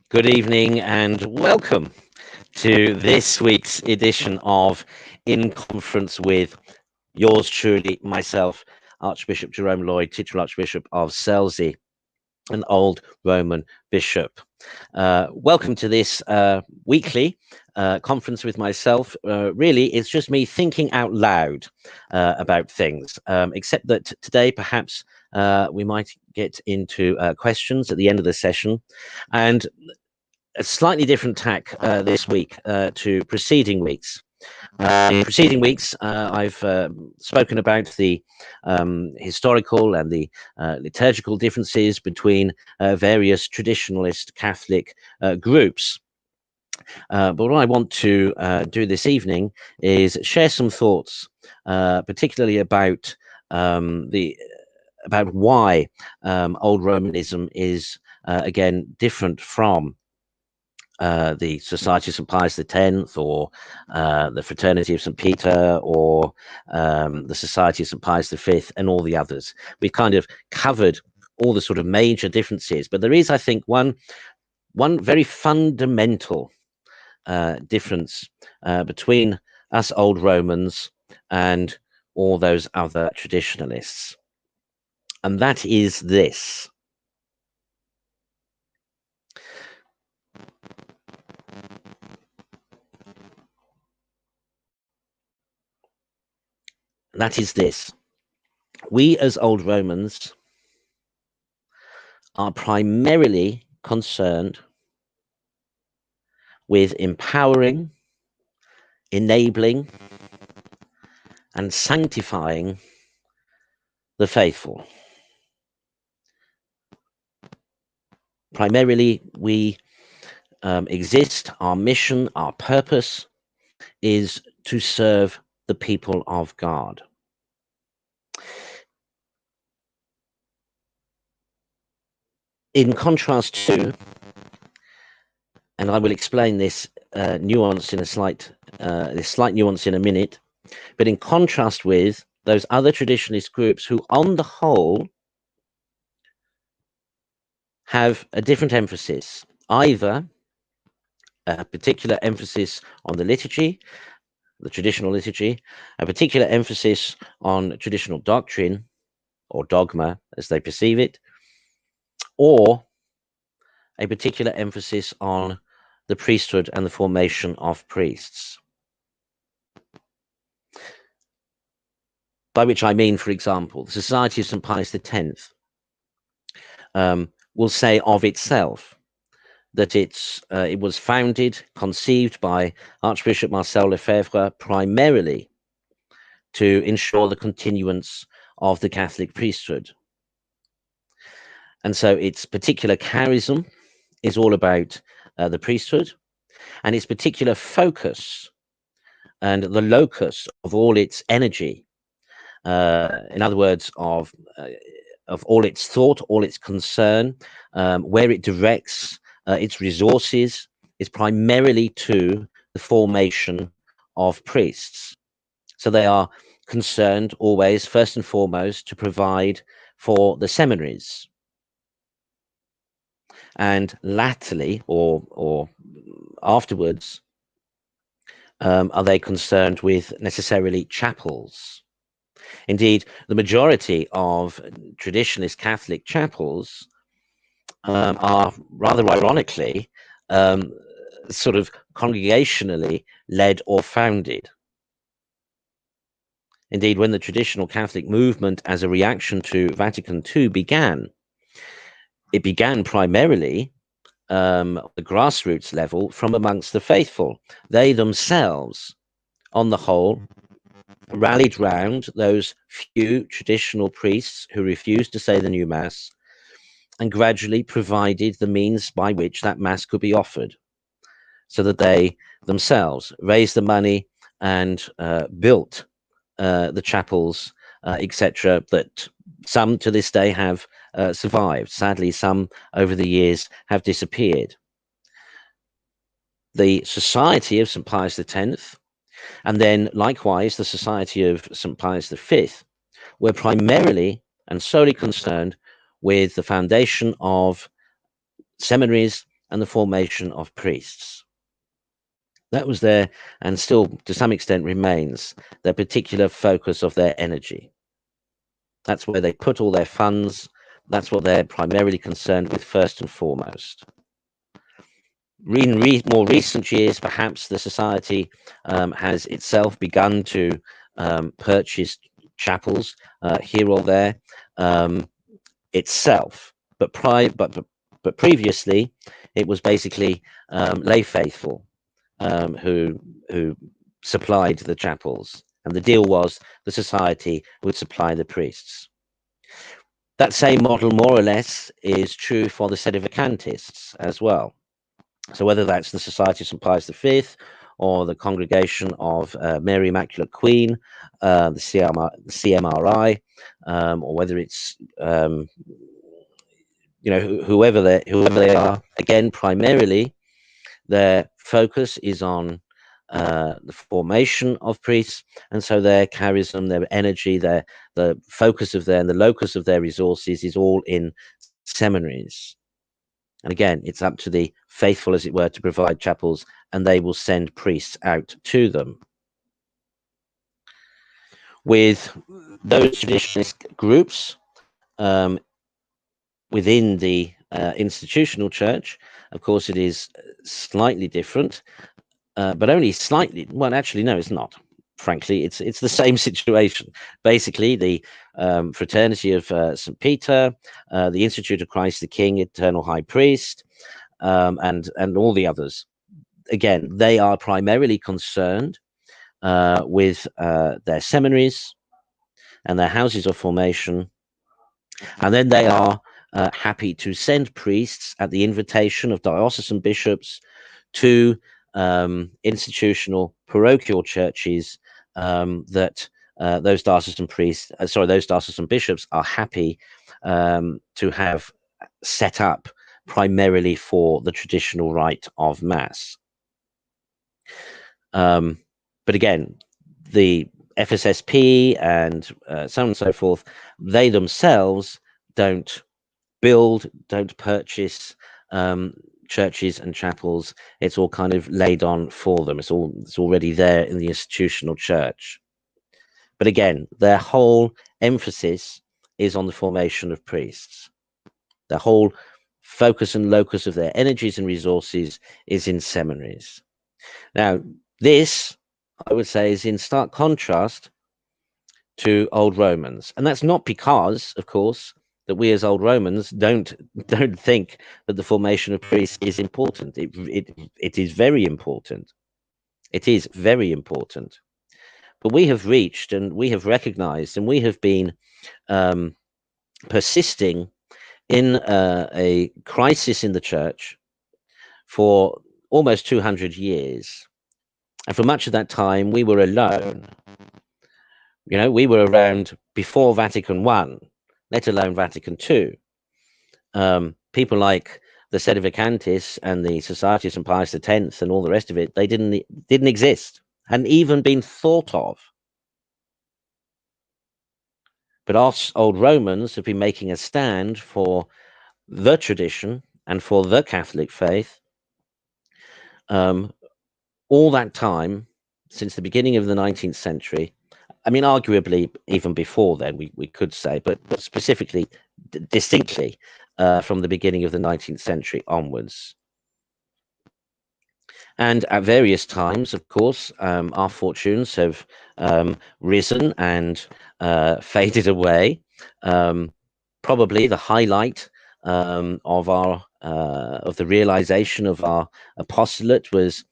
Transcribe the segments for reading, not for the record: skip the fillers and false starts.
Good evening and welcome to this week's edition of In Conference with yours truly, myself, Archbishop Jerome Lloyd, titular Archbishop of Selsey, an old Roman bishop. Welcome to this weekly conference with myself. Really, it's just me thinking out loud about things, except that today perhaps we might get into questions at the end of the session, and a slightly different tack this week to preceding weeks. In preceding weeks, I've spoken about the historical and the liturgical differences between various traditionalist Catholic groups. But what I want to do this evening is share some thoughts, particularly about why Old Romanism is again different from the Society of St. Pius X, or the Fraternity of St. Peter, or the Society of St. Pius V, and all the others. We've kind of covered all the sort of major differences, but there is, I think, one very fundamental difference between us old Romans and all those other traditionalists, and that is this. That is this. We as old Romans are primarily concerned with empowering, enabling, and sanctifying the faithful. Primarily, we exist, our mission, our purpose is to serve the people of God. In contrast to, and I will explain this nuance in this slight nuance in a minute, but in contrast with those other traditionalist groups who, on the whole, have a different emphasis, either a particular emphasis on the liturgy, the traditional liturgy, a particular emphasis on traditional doctrine or dogma as they perceive it, or a particular emphasis on the priesthood and the formation of priests. By which I mean, for example, the Society of St. Pius X will say of itself that it was founded, conceived by Archbishop Marcel Lefebvre primarily to ensure the continuance of the Catholic priesthood. And so its particular charism is all about the priesthood, and its particular focus and the locus of all its energy, in other words, of all its thought, all its concern, where it directs its resources, is primarily to the formation of priests. So they are concerned always, first and foremost, to provide for the seminaries. And latterly, or afterwards, are they concerned with necessarily chapels? Indeed, the majority of traditionalist Catholic chapels are, rather ironically, sort of congregationally led or founded. Indeed, when the traditional Catholic movement as a reaction to Vatican II began, it began primarily the grassroots level from amongst the faithful. They themselves, on the whole, rallied round those few traditional priests who refused to say the new Mass and gradually provided the means by which that Mass could be offered, so that they themselves raised the money and built the chapels, etc., that some to this day have survived. Sadly, some over the years have disappeared. The Society of St. Pius X, and then likewise the Society of St. Pius V, were primarily and solely concerned with the foundation of seminaries and the formation of priests. That was their, and still to some extent remains, their particular focus of their energy. That's where they put all their funds. That's what they're primarily concerned with first and foremost. In more recent years, perhaps the Society has itself begun to purchase chapels here or there itself, but previously it was basically lay faithful who supplied the chapels, and the deal was the Society would supply the priests. That same model, more or less, is true for the Sedevacantists as well. So whether that's the Society of St. Pius V or the Congregation of Mary Immaculate Queen, the CMRI, or whether it's whoever they are, again, primarily their focus is on the formation of priests, and so their charism, their energy, the focus of and the locus of their resources is all in seminaries. And again, it's up to the faithful, as it were, to provide chapels, and they will send priests out to them. With those traditionalist groups within the institutional church, of course, it is slightly different, but only slightly. Well, actually, no, it's not. Frankly, it's the same situation. Basically, the Fraternity of St. Peter, the Institute of Christ the King, Eternal High Priest, and all the others. Again, they are primarily concerned with their seminaries and their houses of formation, and then they are happy to send priests at the invitation of diocesan bishops to institutional parochial churches that those diocesan bishops are happy to have set up primarily for the traditional rite of Mass. But again, the FSSP and so on and so forth, they themselves don't build, don't purchase churches and chapels. It's all kind of laid on for them. It's already there in the institutional church. But again, their whole emphasis is on the formation of priests. The whole focus and locus of their energies and resources is in seminaries. Now, this, I would say, is in stark contrast to old Romans. And that's not because, of course, that we as old Romans don't think that the formation of priests is important. It is very important. It is very important. But we have reached, and we have recognized, and we have been persisting in a crisis in the church for almost 200 years. And for much of that time, we were alone. You know, we were around before Vatican I, let alone Vatican II. People like the Sedevacantists and the Society of St. Pius X and all the rest of it, they didn't exist, hadn't even been thought of. But us old Romans have been making a stand for the tradition and for the Catholic faith all that time, since the beginning of the 19th century. I mean, arguably even before then, we could say, but specifically, distinctly, from the beginning of the 19th century onwards. And at various times, of course, our fortunes have risen and faded away. Probably the highlight of the realization of our apostolate was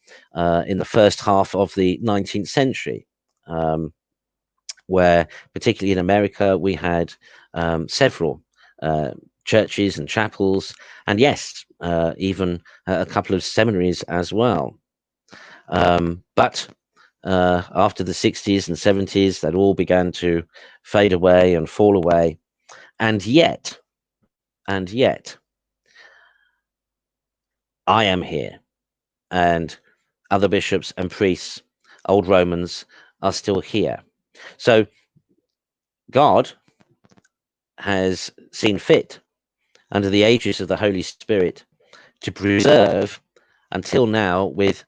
in the first half of the 19th century, where, particularly in America, we had several churches and chapels, and yes, even a couple of seminaries as well. But after the 60s and 70s, that all began to fade away and fall away. And yet, I am here, and other bishops and priests, old Romans, are still here. So God has seen fit, under the aegis of the Holy Spirit, to preserve, until now, with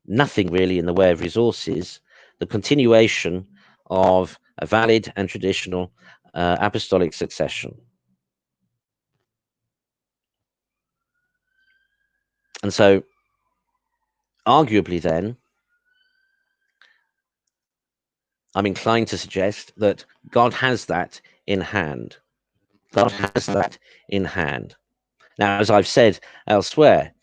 nothing really in the way of resources, the continuation of a valid and traditional apostolic succession. And so, arguably then, I'm inclined to suggest that God has that in hand. God has that in hand. Now, as I've said elsewhere,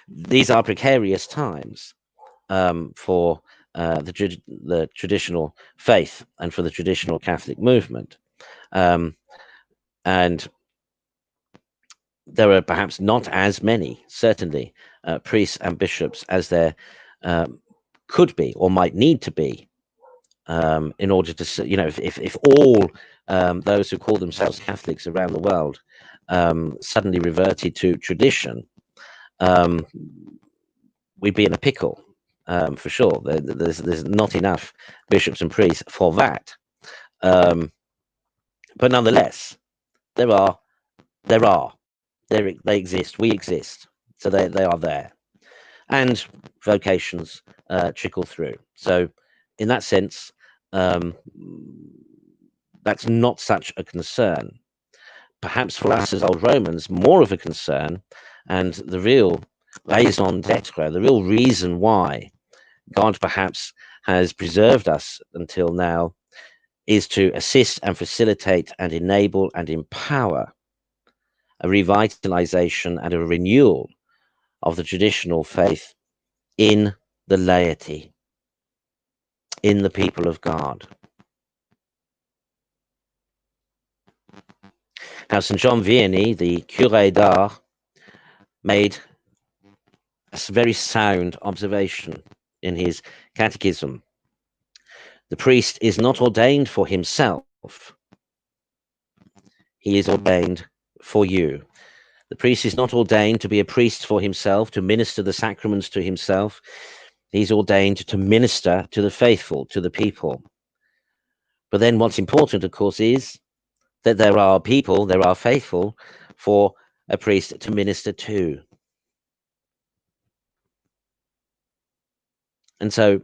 these are precarious times for the traditional faith and for the traditional Catholic movement. And there are perhaps not as many, certainly, priests and bishops as there could be or might need to be in order to, you know, if all those who call themselves Catholics around the world suddenly reverted to tradition, we'd be in a pickle, for sure. There's not enough bishops and priests for that. But nonetheless, they exist. We exist. So they are there. And vocations trickle through. So in that sense, that's not such a concern. Perhaps for us as old Romans, more of a concern, and the real raison d'etre, the real reason why God perhaps has preserved us until now, is to assist and facilitate and enable and empower a revitalization and a renewal of the traditional faith in the laity, in the people of God. Now, St. John Vianney, the Curé d'Ars, made a very sound observation in his catechism. The priest is not ordained for himself. He is ordained for you. The priest is not ordained to be a priest for himself, to minister the sacraments to himself. He's ordained to minister to the faithful, to the people. But then what's important, of course, is that there are people, there are faithful for a priest to minister to. And so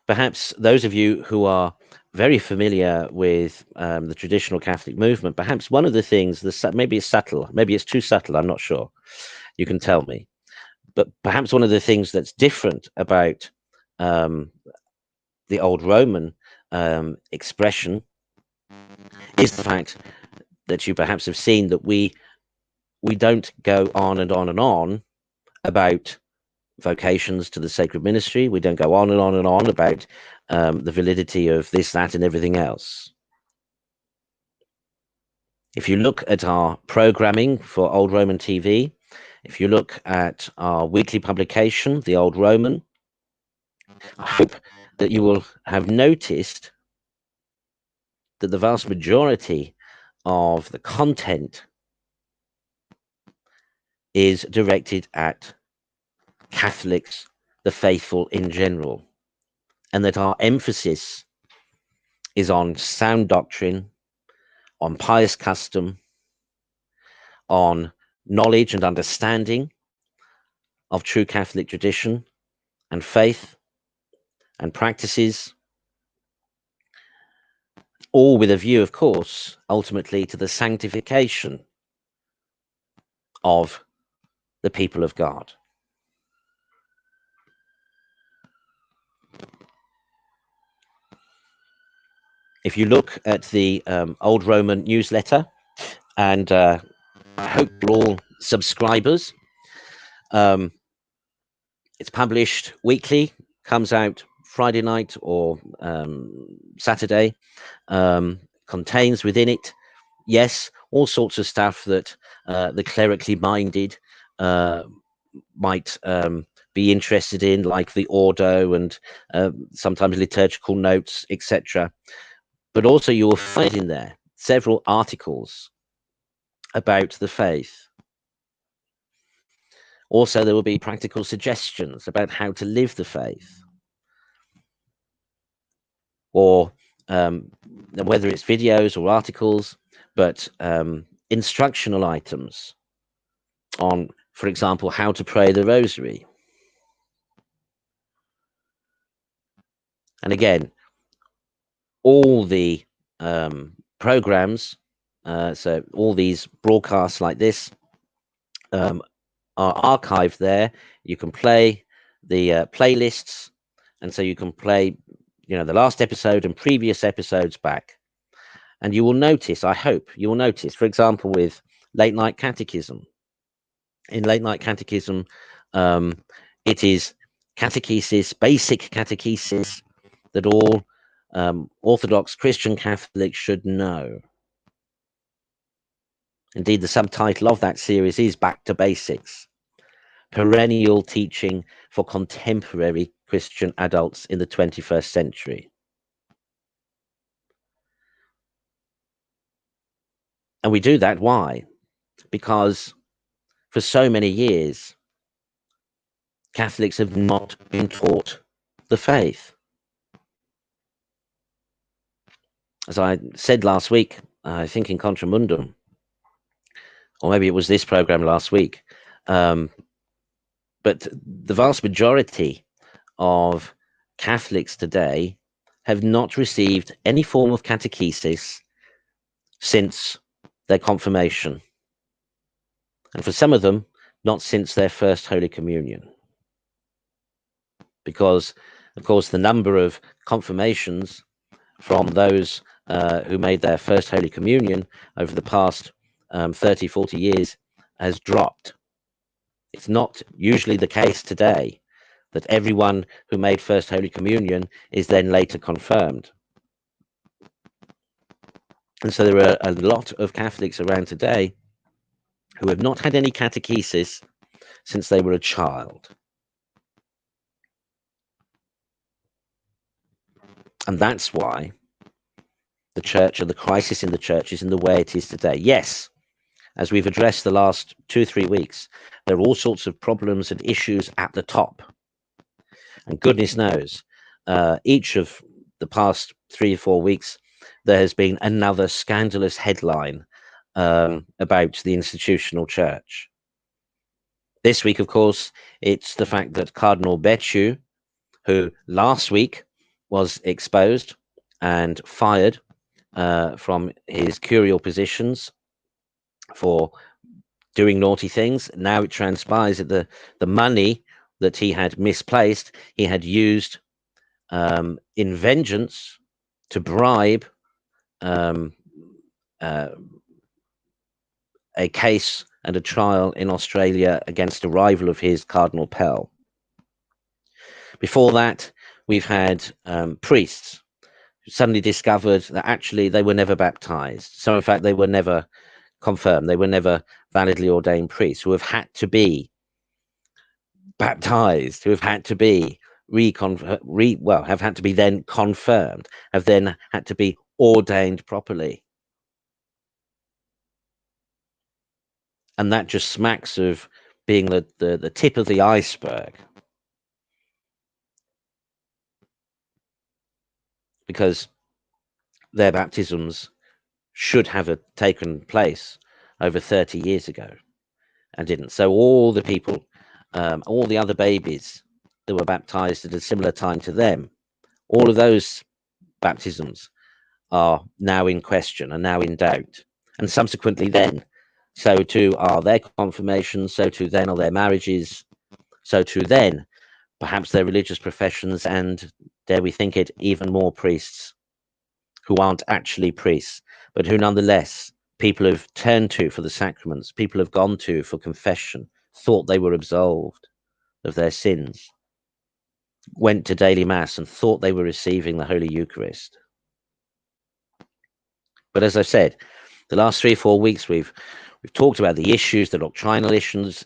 perhaps those of you who are very familiar with the traditional Catholic movement, perhaps one of the things, maybe it's subtle, maybe it's too subtle, I'm not sure, you can tell me, but perhaps one of the things that's different about the old Roman expression is the fact that you perhaps have seen that we don't go on and on and on about vocations to the sacred ministry. We don't go on and on and on about the validity of this, that, and everything else. If you look at our programming for Old Roman TV, if you look at our weekly publication, The Old Roman, I hope that you will have noticed that the vast majority of the content is directed at Catholics, the faithful in general, and that our emphasis is on sound doctrine, on pious custom, on knowledge and understanding of true Catholic tradition and faith and practices, all with a view, of course, ultimately to the sanctification of the people of God. If you look at the Old Roman newsletter, and I hope you're all subscribers, it's published weekly, comes out Friday night or Saturday, contains within it, yes, all sorts of stuff that the clerically minded might be interested in, like the Ordo and sometimes liturgical notes, etc. But also you will find in there several articles about the faith. Also, there will be practical suggestions about how to live the faith, or whether it's videos or articles, but instructional items on, for example, how to pray the Rosary. And again, all the programs, so all these broadcasts like this are archived there. You can play the playlists, and so you can play, the last episode and previous episodes back. And you will notice, I hope you will notice, for example, with Late Night Catechism. In Late Night Catechism, it is catechesis, basic catechesis, that all Orthodox Christian Catholics should know. Indeed, the subtitle of that series is Back to Basics, perennial teaching for contemporary Christian adults in the 21st century. And we do that, why? Because for so many years, Catholics have not been taught the faith. As I said last week, I think in Contramundum, or maybe it was this program last week, but the vast majority of Catholics today have not received any form of catechesis since their confirmation. And for some of them, not since their first Holy Communion. Because, of course, the number of confirmations from those who made their first Holy Communion over the past 30, 40 years has dropped. It's not usually the case today that everyone who made first Holy Communion is then later confirmed. And so there are a lot of Catholics around today who have not had any catechesis since they were a child. And that's why the church, and the crisis in the church, is in the way it is today. Yes, as we've addressed the last 2-3 weeks, there are all sorts of problems and issues at the top. And goodness knows, each of the past 3 or 4 weeks, there has been another scandalous headline about the institutional church. This week, of course, it's the fact that Cardinal Becciu, who last week was exposed and fired from his curial positions for doing naughty things. Now it transpires that the money that he had misplaced, he had used in vengeance to bribe um, uh, a case and a trial in Australia against a rival of his, Cardinal Pell. Before that, we've had priests who suddenly discovered that actually they were never baptized. So, in fact, they were never confirmed. They were never validly ordained priests, who have had to be baptized, who have had to be have had to be then confirmed, have then had to be ordained properly. And that just smacks of being the tip of the iceberg. Because their baptisms should have taken place over 30 years ago and didn't. So all the people, all the other babies that were baptized at a similar time to them, all of those baptisms are now in question, are now in doubt. And subsequently then, so too are their confirmations, so too then are their marriages, so too then perhaps their religious professions, and dare we think it, even more priests who aren't actually priests, but who nonetheless people have turned to for the sacraments, people have gone to for confession, thought they were absolved of their sins, went to daily mass and thought they were receiving the Holy Eucharist. But as I said, the last 3 or 4 weeks we've talked about the issues, the doctrinal issues,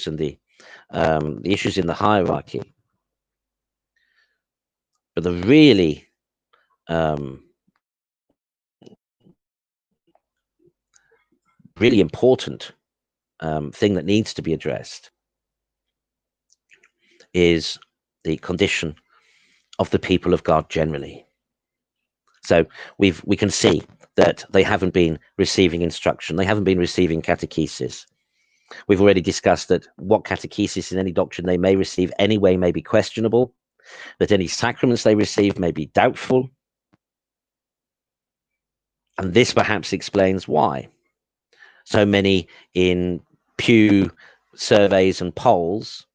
and the issues in the hierarchy. But the really really important thing that needs to be addressed is the condition of the people of God generally. So we can see that they haven't been receiving instruction, they haven't been receiving catechesis. We've already discussed that what catechesis in any doctrine they may receive anyway may be questionable, that any sacraments they receive may be doubtful. And this perhaps explains why so many in Pew surveys and polls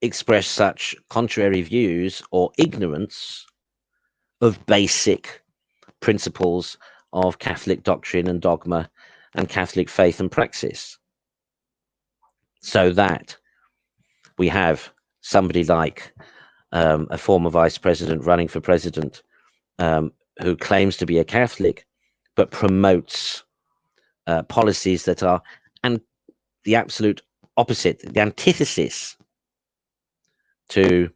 express such contrary views or ignorance of basic principles of Catholic doctrine and dogma and Catholic faith and praxis. So that we have somebody like a former vice president running for president who claims to be a Catholic, but promotes policies that are the absolute opposite, the antithesis to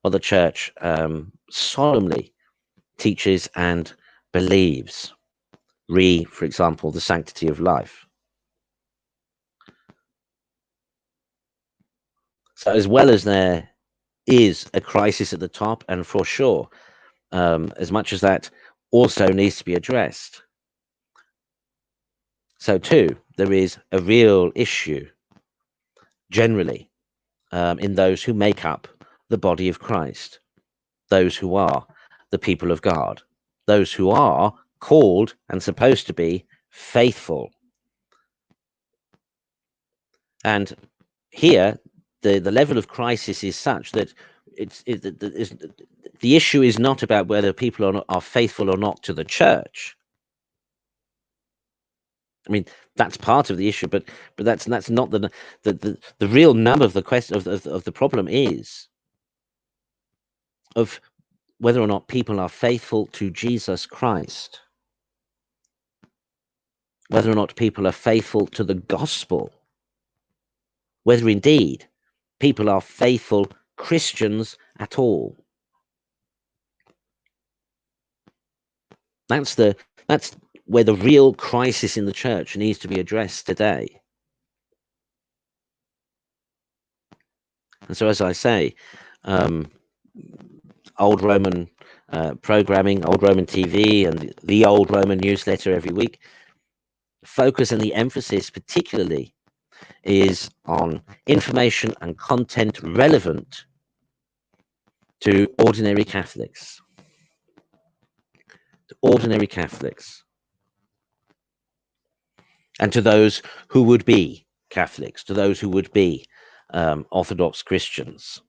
what the Church solemnly teaches and believes. For example, the sanctity of life. So as well as there is a crisis at the top, and for sure, as much as that also needs to be addressed, so too there is a real issue generally in those who make up the body of Christ, those who are the people of God, those who are called and supposed to be faithful. And here, the level of crisis is such that the issue is not about whether people are faithful or not to the Church. I mean, that's part of the issue, but that's not the real nub of the question of the problem is of whether or not people are faithful to Jesus Christ, whether or not people are faithful to the gospel, whether indeed people are faithful Christians at all. That's where the real crisis in the Church needs to be addressed today. And so, as I say, Old Roman programming, Old Roman TV, and the Old Roman newsletter every week, focus and the emphasis particularly is on information and content relevant to ordinary Catholics. And to those who would be Catholics, to those who would be Orthodox Christians.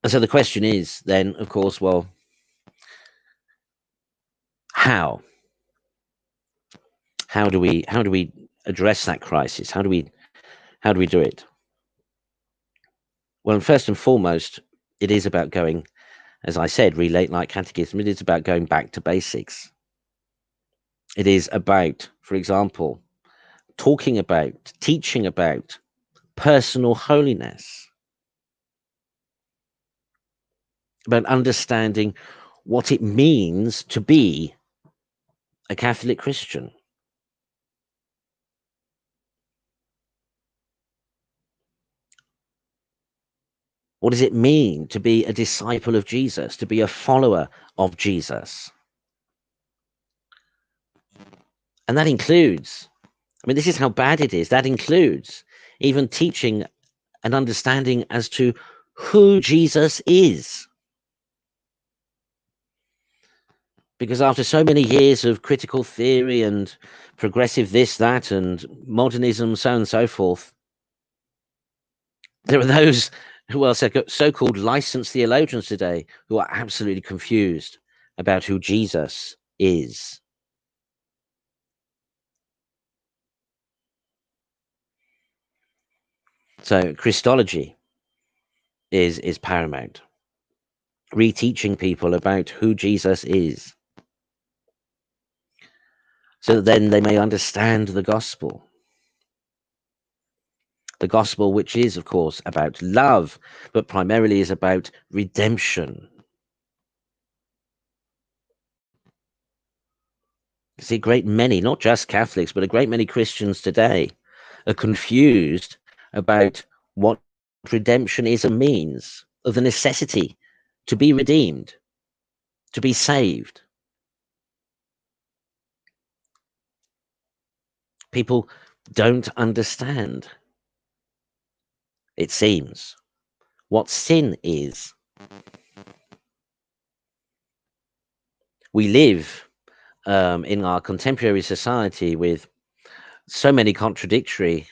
And so the question is then, of course, well, how? How do we address that crisis? How do we do it? Well, first and foremost, it is about going, as I said, relate like catechism. It is about going back to basics. It is about, for example, talking about, teaching about personal holiness, about understanding what it means to be a Catholic Christian. What does it mean to be a disciple of Jesus, to be a follower of Jesus? And that includes, I mean, this is how bad it is. That includes even teaching and understanding as to who Jesus is. Because after so many years of critical theory and progressive this, that, and modernism, so on and so forth, there are those who are so-called licensed theologians today who are absolutely confused about who Jesus is. So Christology is paramount. Reteaching people about who Jesus is, so that then they may understand the gospel. The gospel, which is, of course, about love, but primarily is about redemption. You see, a great many, not just Catholics, but a great many Christians today are confused about what redemption is and means, of the necessity to be redeemed, to be saved. People don't understand, it seems, what sin is. We live in our contemporary society with so many contradictory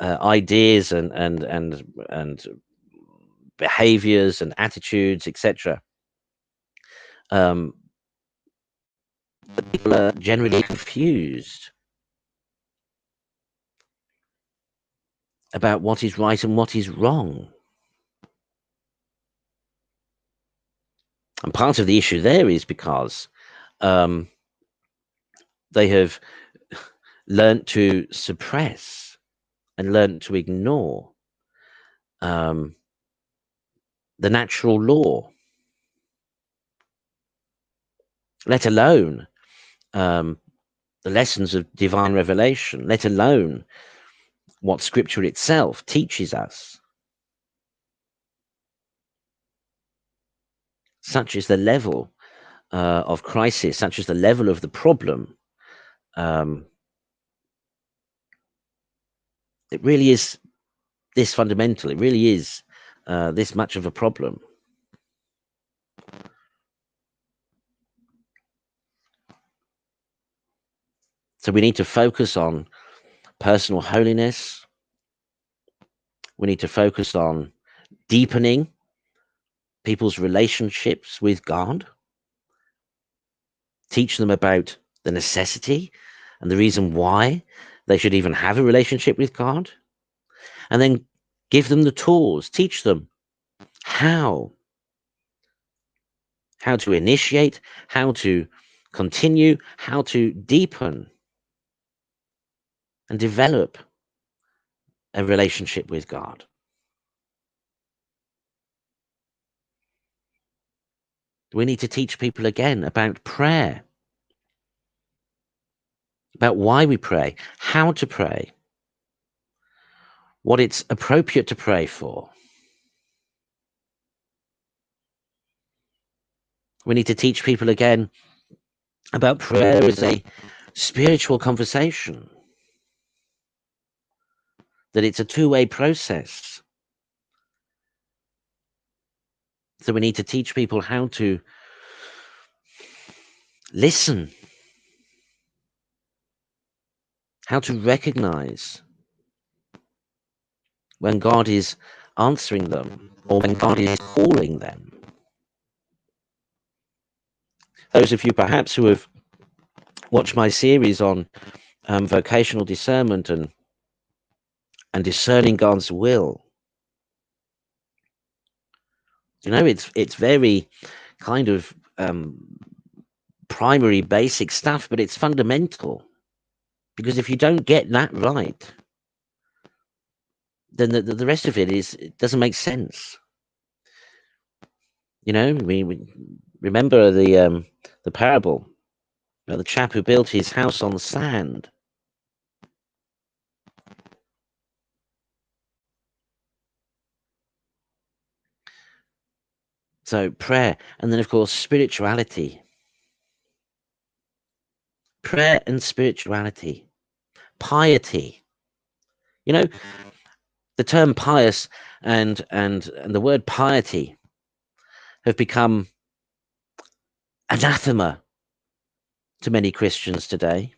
ideas and behaviors and attitudes, etc. People are generally confused about what is right and what is wrong. And part of the issue there is because they have learnt to suppress and learnt to ignore the natural law, let alone the lessons of divine revelation, let alone what Scripture itself teaches us. Such is the level of crisis, such is the level of the problem. It really is this fundamental. It really is this much of a problem. So we need to focus on personal holiness. We need to focus on deepening people's relationships with God. Teach them about the necessity and the reason why they should even have a relationship with God. And then give them the tools. Teach them how to initiate, how to continue, how to deepen and develop a relationship with God. We need to teach people again about prayer, about why we pray, how to pray, what it's appropriate to pray for. We need to teach people again about prayer as a spiritual conversation, that it's a two-way process. So we need to teach people how to listen, how to recognize when God is answering them or when God is calling them. Those of you perhaps who have watched my series on vocational discernment and discerning God's will, you know, it's very kind of primary, basic stuff, but it's fundamental, because if you don't get that right, then the rest of it doesn't make sense. You know, we remember the parable, the chap who built his house on sand. So prayer, and then of course spirituality. Prayer and spirituality, piety. You know, the term pious and the word piety have become anathema to many Christians today.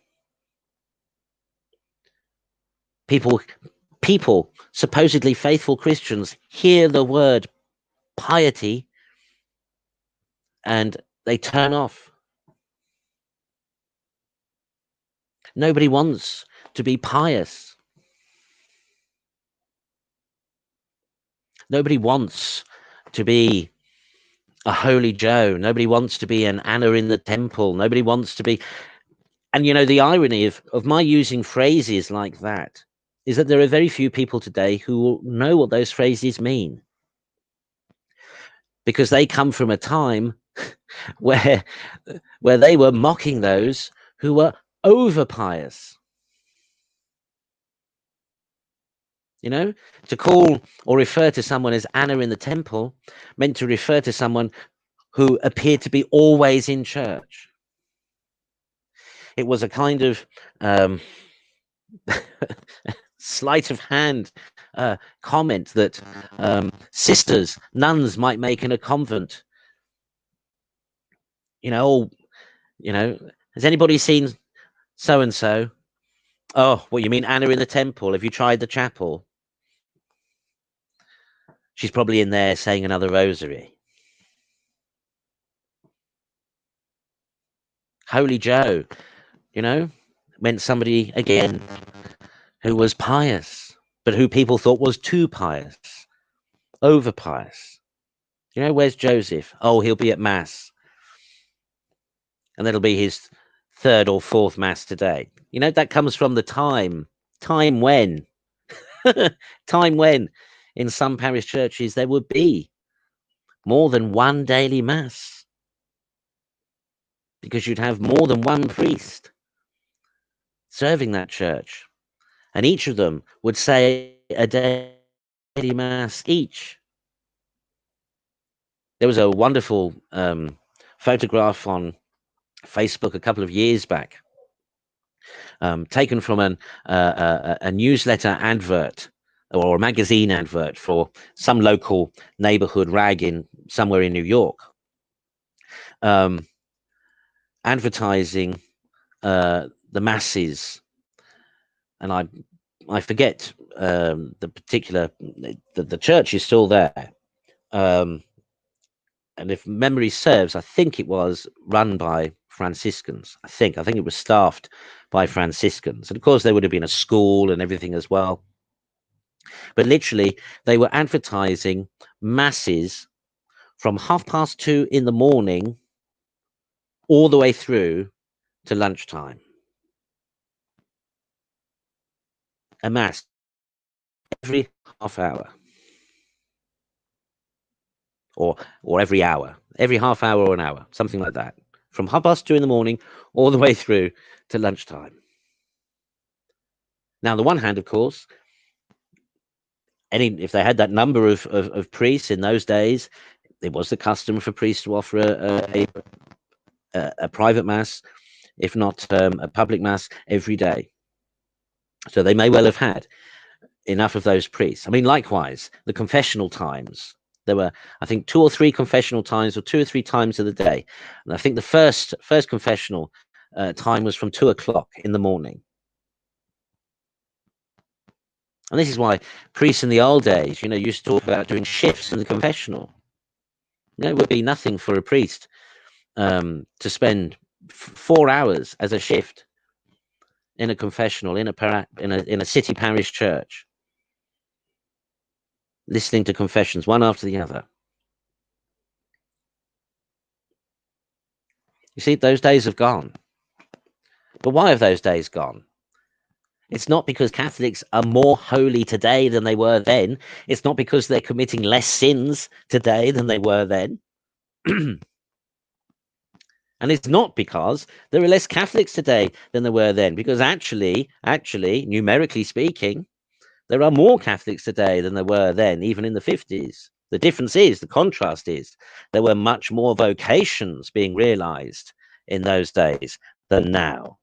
People, supposedly faithful Christians, hear the word piety and they turn off. Nobody wants to be pious. Nobody wants to be a holy Joe. Nobody wants to be an Anna in the temple. Nobody wants to be. And you know, the irony of my using phrases like that is that there are very few people today who will know what those phrases mean, because they come from a time where they were mocking those who were over pious. You know, to call or refer to someone as Anna in the temple meant to refer to someone who appeared to be always in church. It was a kind of sleight of hand comment that sisters, nuns might make in a convent. You know, has anybody seen so and so? Oh, what, you mean Anna in the temple? Have you tried the chapel? She's probably in there saying another rosary. Holy Joe, you know, meant somebody, again, who was pious, but who people thought was too pious, over pious. You know, where's Joseph? Oh, he'll be at Mass. And that'll be his third or fourth Mass today. You know, that comes from the time when, time when in some parish churches there would be more than one daily Mass, because you'd have more than one priest serving that church, and each of them would say a daily Mass each. There was a wonderful photograph on Facebook a couple of years back, taken from a newsletter advert or a magazine advert for some local neighborhood rag somewhere in New York, advertising the masses, and I forget the particular. The church is still there, and if memory serves, I think it was run by Franciscans. I think it was staffed by Franciscans, and of course there would have been a school and everything as well. But literally, they were advertising masses from 2:30 in the morning all the way through to lunchtime. A mass every half hour, or every hour, every half hour or an hour, something like that, from 2:30 in the morning all the way through to lunchtime. Now, on the one hand, of course, if they had that number of priests in those days, it was the custom for priests to offer a private mass, if not a public mass, every day. So they may well have had enough of those priests. I mean, likewise, the confessional times. There were, I think, 2 or 3 confessional times, or 2 or 3 times of the day. And I think the first confessional time was from 2 o'clock in the morning. And this is why priests in the old days, used to talk about doing shifts in the confessional. It would be nothing for a priest to spend 4 hours as a shift in a confessional, in a city parish church, listening to confessions one after the other. You see, those days have gone. But why have those days gone? It's not because Catholics are more holy today than they were then. It's not because they're committing less sins today than they were then. And it's not because there are less Catholics today than there were then, because actually, numerically speaking, there are more Catholics today than there were then, even in the 50s. The difference is, the contrast is, there were much more vocations being realized in those days than now.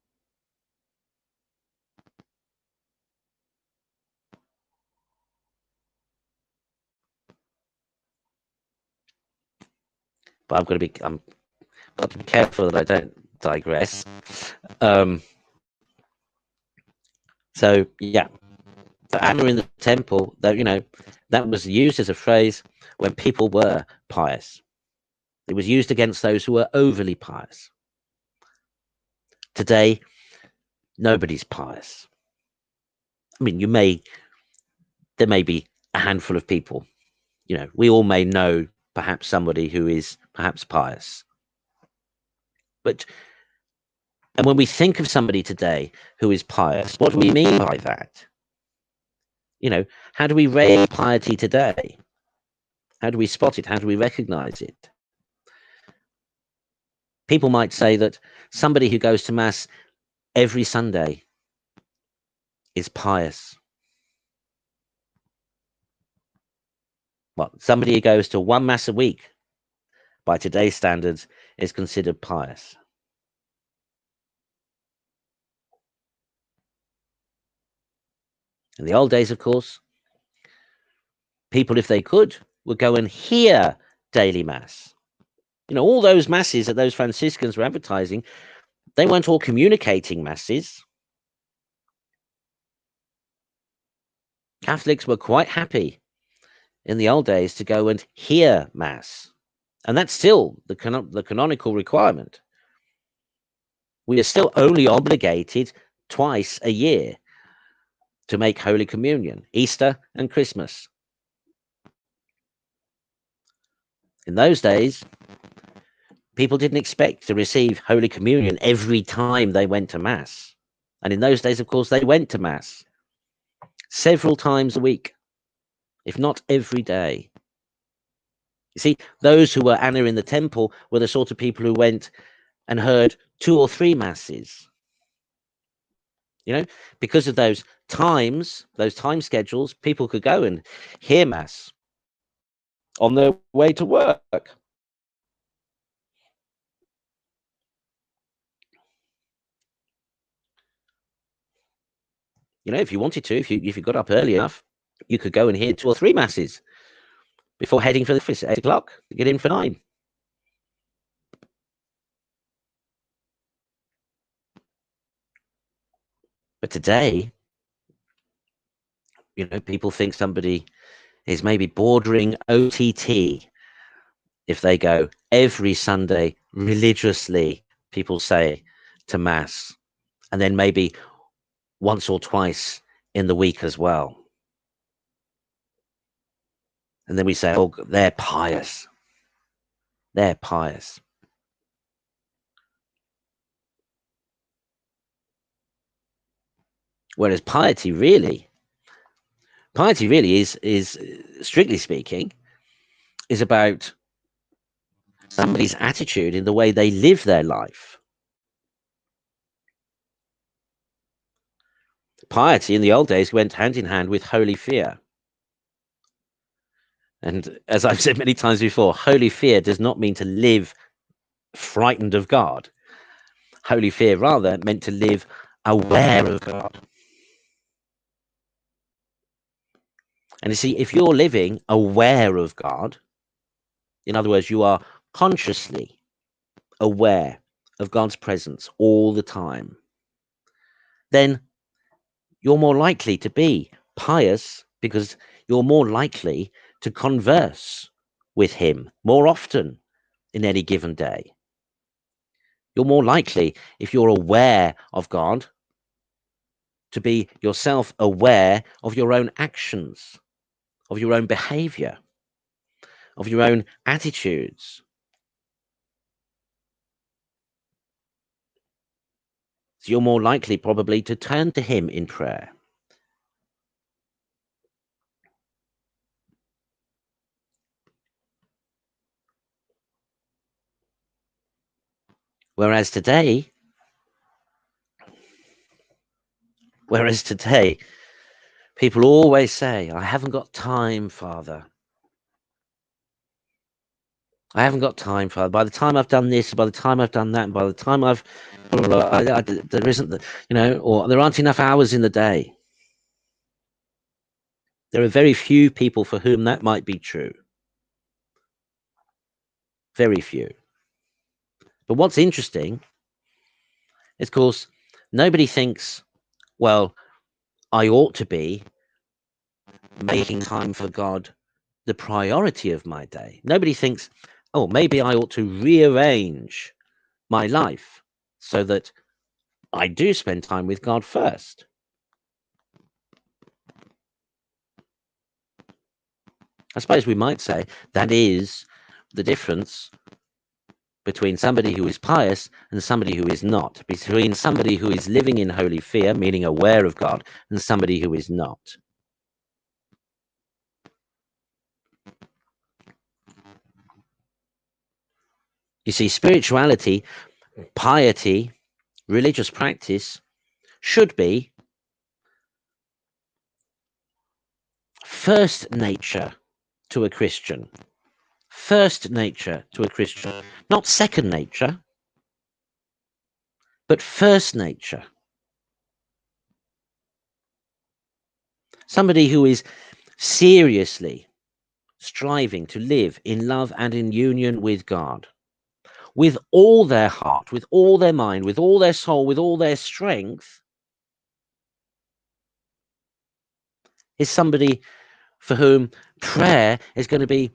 But I've got to be careful that I don't digress. So yeah, the Anna in the temple, that was used as a phrase when people were pious. It was used against those who were overly pious. Today, nobody's pious. I mean, there may be a handful of people. We all may know perhaps somebody who is perhaps pious. And when we think of somebody today who is pious, what do we mean by that? How do we rate piety today? How do we spot it? How do we recognize it? People might say that somebody who goes to Mass every Sunday is pious. Well, somebody who goes to one Mass a week, by today's standards, is considered pious. In the old days, of course, people, if they could, would go and hear daily Mass. All those Masses that those Franciscans were advertising, they weren't all communicating Masses. Catholics were quite happy in the old days to go and hear Mass. And that's still the canonical requirement. We are still only obligated twice a year to make Holy Communion, Easter and Christmas. In those days, people didn't expect to receive Holy Communion every time they went to Mass. And in those days, of course, they went to Mass several times a week, if not every day. You see, those who were Anna in the temple were the sort of people who went and heard 2 or 3 Masses. Because of those time schedules, people could go and hear Mass on their way to work. If you wanted to, if you got up early enough, you could go and hear 2 or 3 Masses before heading for the office at 8 o'clock to get in for 9. But today, people think somebody is maybe bordering OTT if they go every Sunday religiously, people say, to Mass, and then maybe once or twice in the week as well. And then we say, oh, they're pious. They're pious. Whereas piety really is strictly speaking, is about somebody's attitude in the way they live their life. Piety in the old days went hand in hand with holy fear. And as I've said many times before, holy fear does not mean to live frightened of God. Holy fear rather meant to live aware of God. And you see, if you're living aware of God, in other words, you are consciously aware of God's presence all the time, then you're more likely to be pious because you're more likely to converse with him more often in any given day. You're more likely, if you're aware of God, to be yourself aware of your own actions, of your own behavior, of your own attitudes. So you're more likely probably to turn to him in prayer. Whereas today, people always say, I haven't got time, Father. I haven't got time, Father. By the time I've done this, by the time I've done that, and by the time there isn't, or there aren't enough hours in the day. There are very few people for whom that might be true. Very few. But what's interesting is, of course, nobody thinks, well, I ought to be making time for God the priority of my day. Nobody thinks, oh, maybe I ought to rearrange my life so that I do spend time with God first. I suppose we might say that is the difference between somebody who is pious and somebody who is not, between somebody who is living in holy fear, meaning aware of God, and somebody who is not. You see, spirituality, piety, religious practice should be first nature to a Christian. First nature to a Christian. Not second nature, but first nature. Somebody who is seriously striving to live in love and in union with God, with all their heart, with all their mind, with all their soul, with all their strength, is somebody for whom prayer is going to be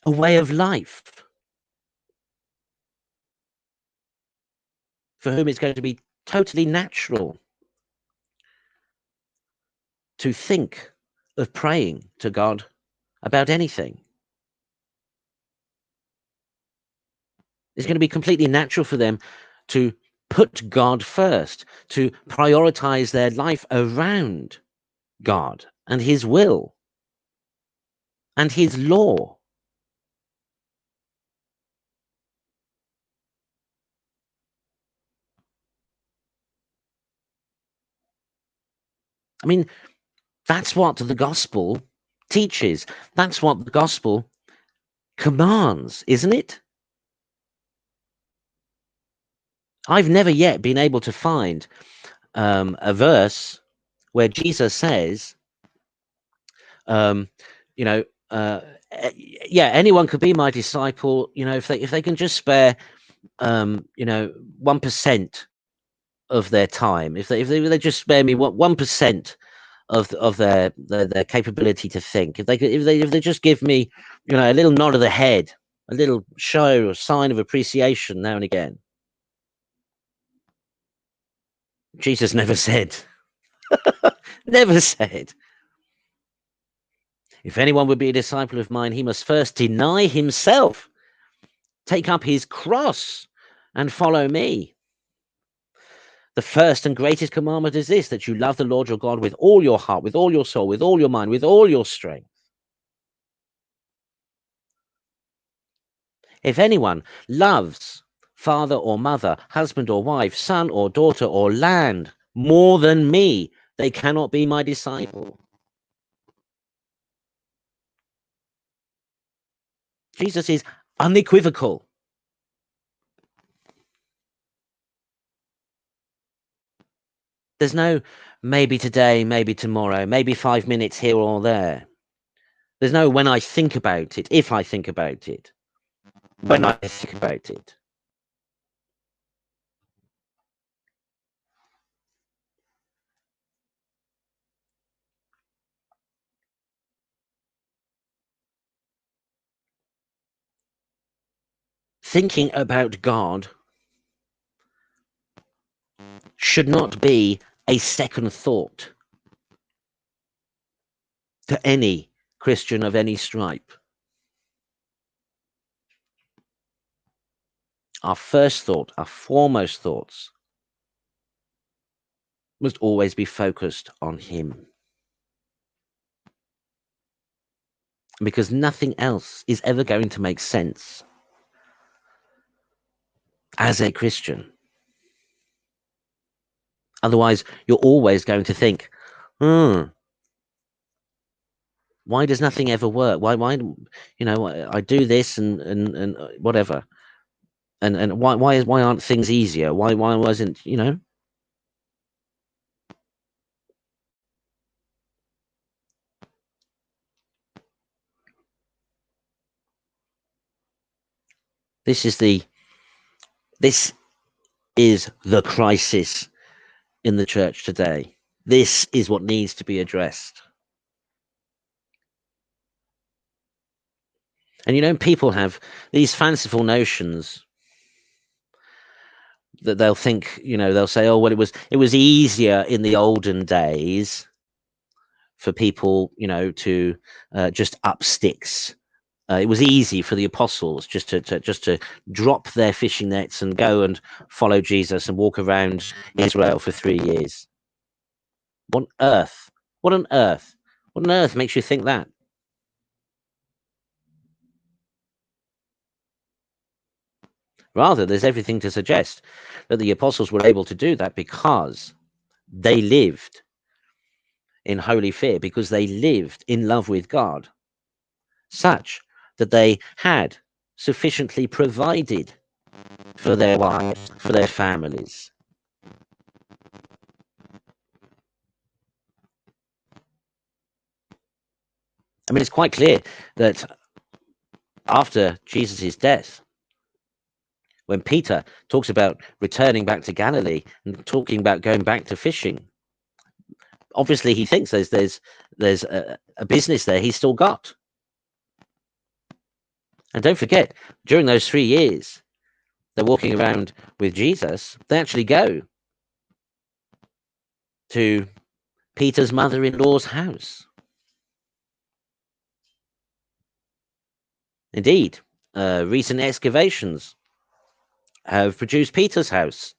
a way of life, for whom it's going to be totally natural to think of praying to God about anything. It's going to be completely natural for them to put God first, to prioritize their life around God and his will and his law. I mean, that's what the gospel teaches. That's what the gospel commands, isn't it? I've never yet been able to find a verse where Jesus says, um, you know, yeah, anyone could be my disciple. You know, if they can just spare, 1% of their time, if they just spare me 1% of their capability to think, if they just give me, a little nod of the head, a little show or sign of appreciation now and again. Jesus never said, never said, if anyone would be a disciple of mine, he must first deny himself, take up his cross, and follow me. The first and greatest commandment is this, that you love the Lord your God with all your heart, with all your soul, with all your mind, with all your strength. If anyone loves father or mother, husband or wife, son or daughter or land more than me, they cannot be my disciple. Jesus is unequivocal. There's no maybe today, maybe tomorrow, maybe 5 minutes here or there. There's no when I think about it, if I think about it, when I think about it. thinking about God should not be a second thought to any Christian of any stripe. Our first thought, our foremost thoughts, must always be focused on him. Because nothing else is ever going to make sense as a Christian. Otherwise, you're always going to think, why does nothing ever work? Why, I do this and whatever. And why aren't things easier? Why wasn't, This is the crisis in the church today. This is what needs to be addressed. And people have these fanciful notions that they'll think, they'll say, oh, well, it was easier in the olden days for people, to just up sticks. It was easy for the apostles just to drop their fishing nets and go and follow Jesus and walk around Israel for 3 years. What on earth? What on earth? What on earth makes you think that? Rather, there's everything to suggest that the apostles were able to do that because they lived in holy fear, because they lived in love with God, such that they had sufficiently provided for their wives, for their families. I mean, it's quite clear that after Jesus' death, when Peter talks about returning back to Galilee and talking about going back to fishing, obviously he thinks there's a business there he's still got. And don't forget, during those 3 years they're walking around with Jesus, they actually go to Peter's mother-in-law's house. Indeed, recent excavations have produced Peter's house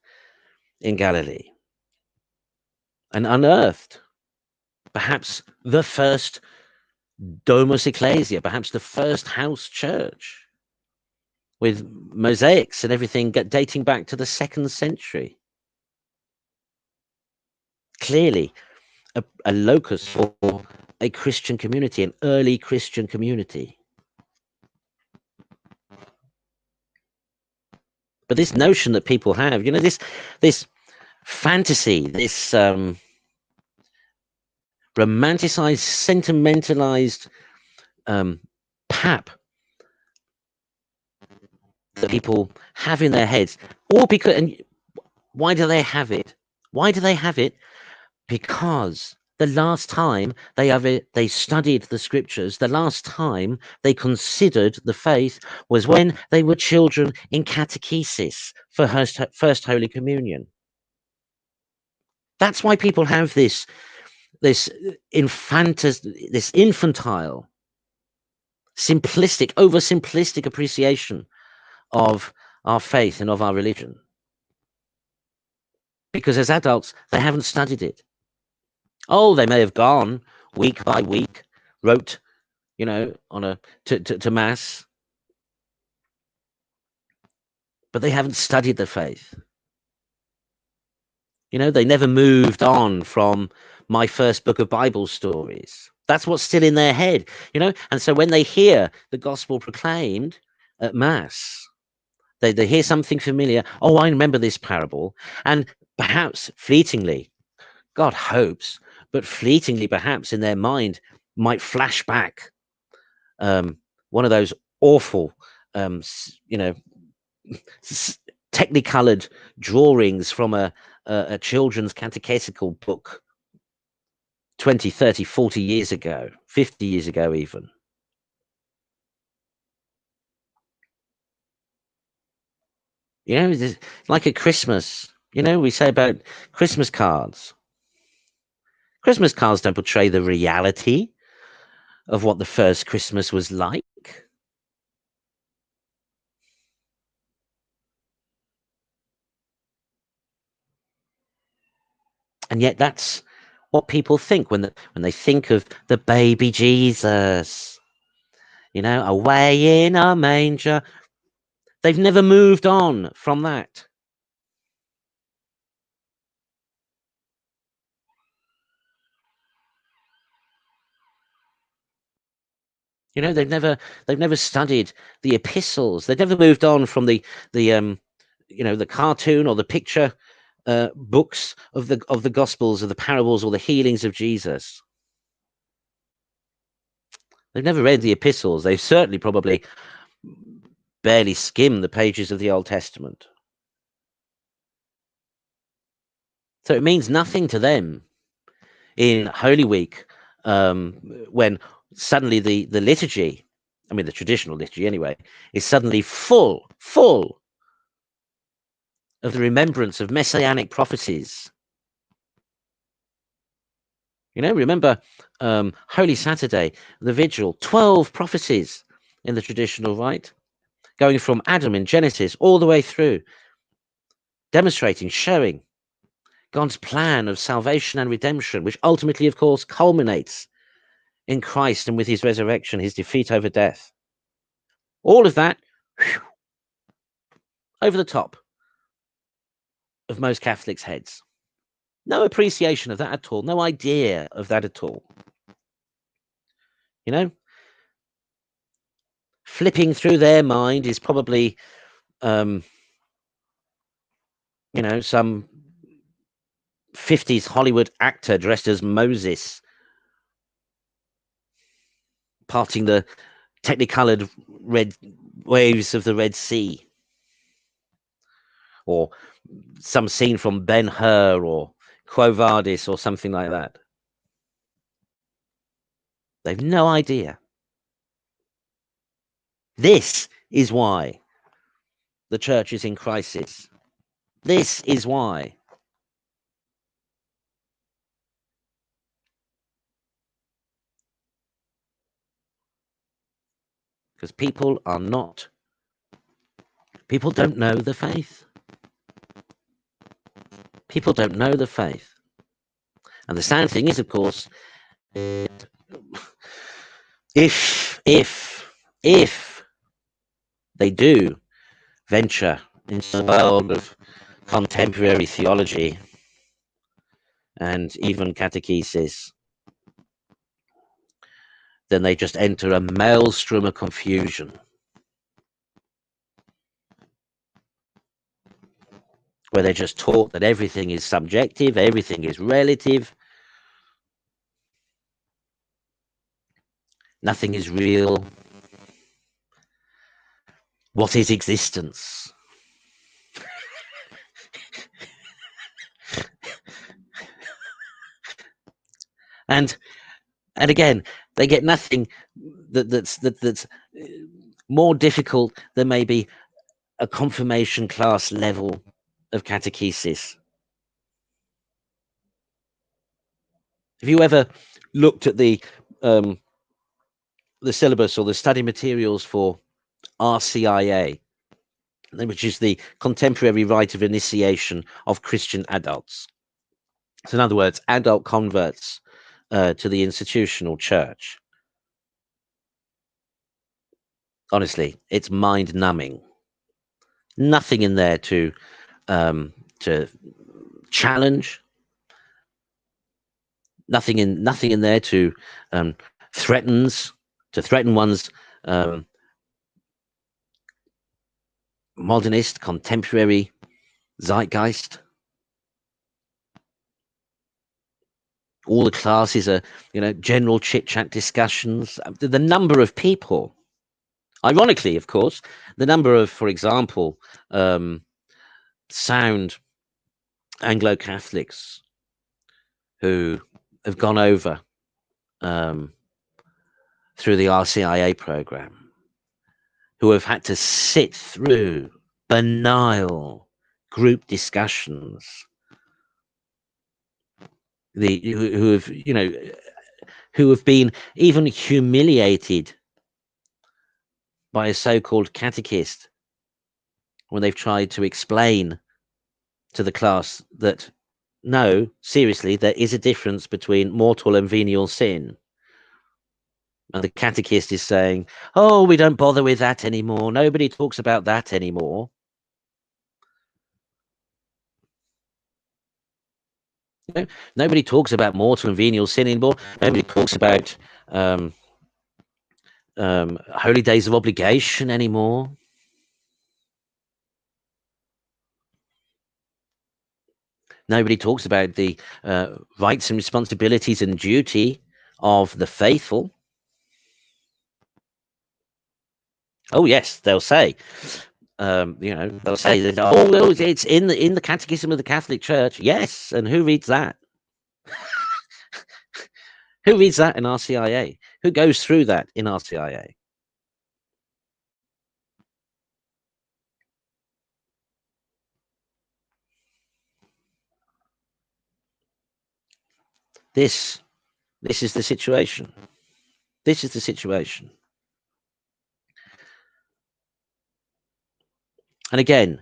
in Galilee and unearthed perhaps the first Domus Ecclesia, perhaps the first house church, with mosaics and everything dating back to the 2nd century. Clearly, a locus for a Christian community, an early Christian community. But this notion that people have, this fantasy, this romanticized, sentimentalized pap that people have in their heads, all because, and why do they have it? Why do they have it? Because the last time they studied the scriptures, the last time they considered the faith was when they were children in catechesis for First Holy Communion. That's why people have this infantile, simplistic, oversimplistic appreciation of our faith and of our religion. Because as adults, they haven't studied it. Oh, they may have gone week by week, wrote, on to mass, but they haven't studied the faith. They never moved on from my first book of Bible stories. That's what's still in their head, And so when they hear the gospel proclaimed at mass, they hear something familiar. Oh, I remember this parable. And perhaps fleetingly, God hopes, but fleetingly perhaps in their mind might flash back one of those awful, technicolored drawings from a children's catechetical book 20, 30, 40 years ago, 50 years ago even. You know, it's like at Christmas. You know, we say about Christmas cards. Christmas cards don't portray the reality of what the first Christmas was like. And yet that's what people think when they think of the baby Jesus, you know, away in a manger. They've never moved on from that. You know, they've never studied the epistles. They've never moved on from the you know, the cartoon or the picture books of the Gospels, of the parables, or the healings of Jesus. They've never read the epistles. They've certainly probably barely skimmed the pages of the Old Testament. So it means nothing to them in Holy Week when suddenly the liturgy, I mean the traditional liturgy anyway, is suddenly full of the remembrance of messianic prophecies. You know, remember Holy Saturday, the Vigil, 12 prophecies in the traditional rite, going from Adam in Genesis all the way through, demonstrating, showing God's plan of salvation and redemption, which ultimately, of course, culminates in Christ and with his resurrection, his defeat over death. All of that, whew, over the top of most Catholics' heads. No appreciation of that at all, no idea of that at all. You know, flipping through their mind is probably, you know, some 50s Hollywood actor dressed as Moses, parting the technicolored red waves of the Red Sea, or some scene from Ben-Hur or Quo Vadis or something like that. They've no idea. This is why the church is in crisis. This is why. Because people don't know the faith. People don't know the faith. And the sad thing is, of course, if they do venture into the world of contemporary theology and even catechesis, then they just enter a maelstrom of confusion, where they're just taught that everything is subjective, everything is relative, nothing is real. What is existence? And again, they get nothing that's more difficult than maybe a confirmation class level of catechesis. Have you ever looked at the syllabus or the study materials for RCIA, which is the Contemporary Rite of Initiation of Christian Adults? So in other words, adult converts to the institutional church. Honestly, it's mind-numbing. Nothing in there to challenge. Nothing in there to threaten one's modernist contemporary zeitgeist. All the classes are, you know, general chit-chat discussions. The number of people, ironically, of course, the number of, for example, sound Anglo-Catholics who have gone over through the RCIA program, who have had to sit through banal group discussions, who have, you know, who have been even humiliated by a so-called catechist when they've tried to explain to the class that, no, seriously, there is a difference between mortal and venial sin. And the catechist is saying, oh, we don't bother with that anymore. Nobody talks about that anymore. You know, nobody talks about mortal and venial sin anymore. Nobody talks about holy days of obligation anymore. Nobody talks about the rights and responsibilities and duty of the faithful. Oh yes, they'll say, you know, they'll say that, oh, well, it's in the Catechism of the Catholic Church. Yes, and who reads that? Who reads that in RCIA? Who goes through that in RCIA? This is the situation. This is the situation. And again,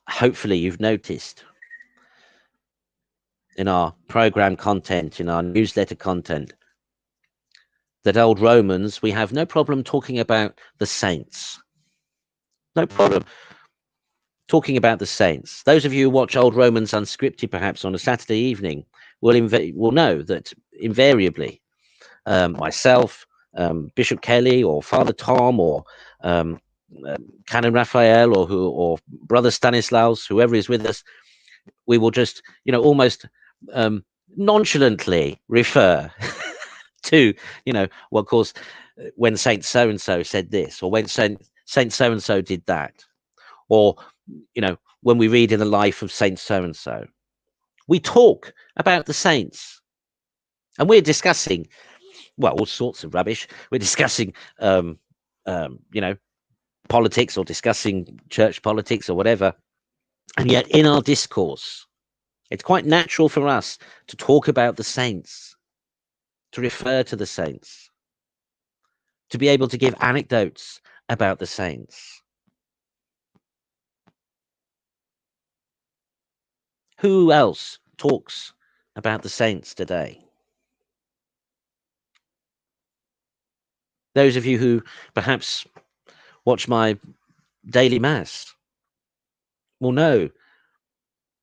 hopefully you've noticed in our program content, in our newsletter content, that old Romans, we have no problem talking about the saints. No problem talking about the saints. Those of you who watch Old Romans Unscripted, perhaps on a Saturday evening, will know that invariably myself, Bishop Kelly, or Father Tom, or Canon Raphael, or Brother Stanislaus, whoever is with us, we will just, you know, almost nonchalantly refer to, you know, well, of course, when Saint so and so said this, or when Saint so and so did that, or, you know, when we read in the life of Saint so and so, we talk about the saints, and we're discussing, well, all sorts of rubbish. We're discussing, you know, politics, or discussing church politics, or whatever. And yet, in our discourse, it's quite natural for us to talk about the saints, to refer to the saints, to be able to give anecdotes about the saints. Who else talks about the saints today? Those of you who perhaps watch my daily mass will know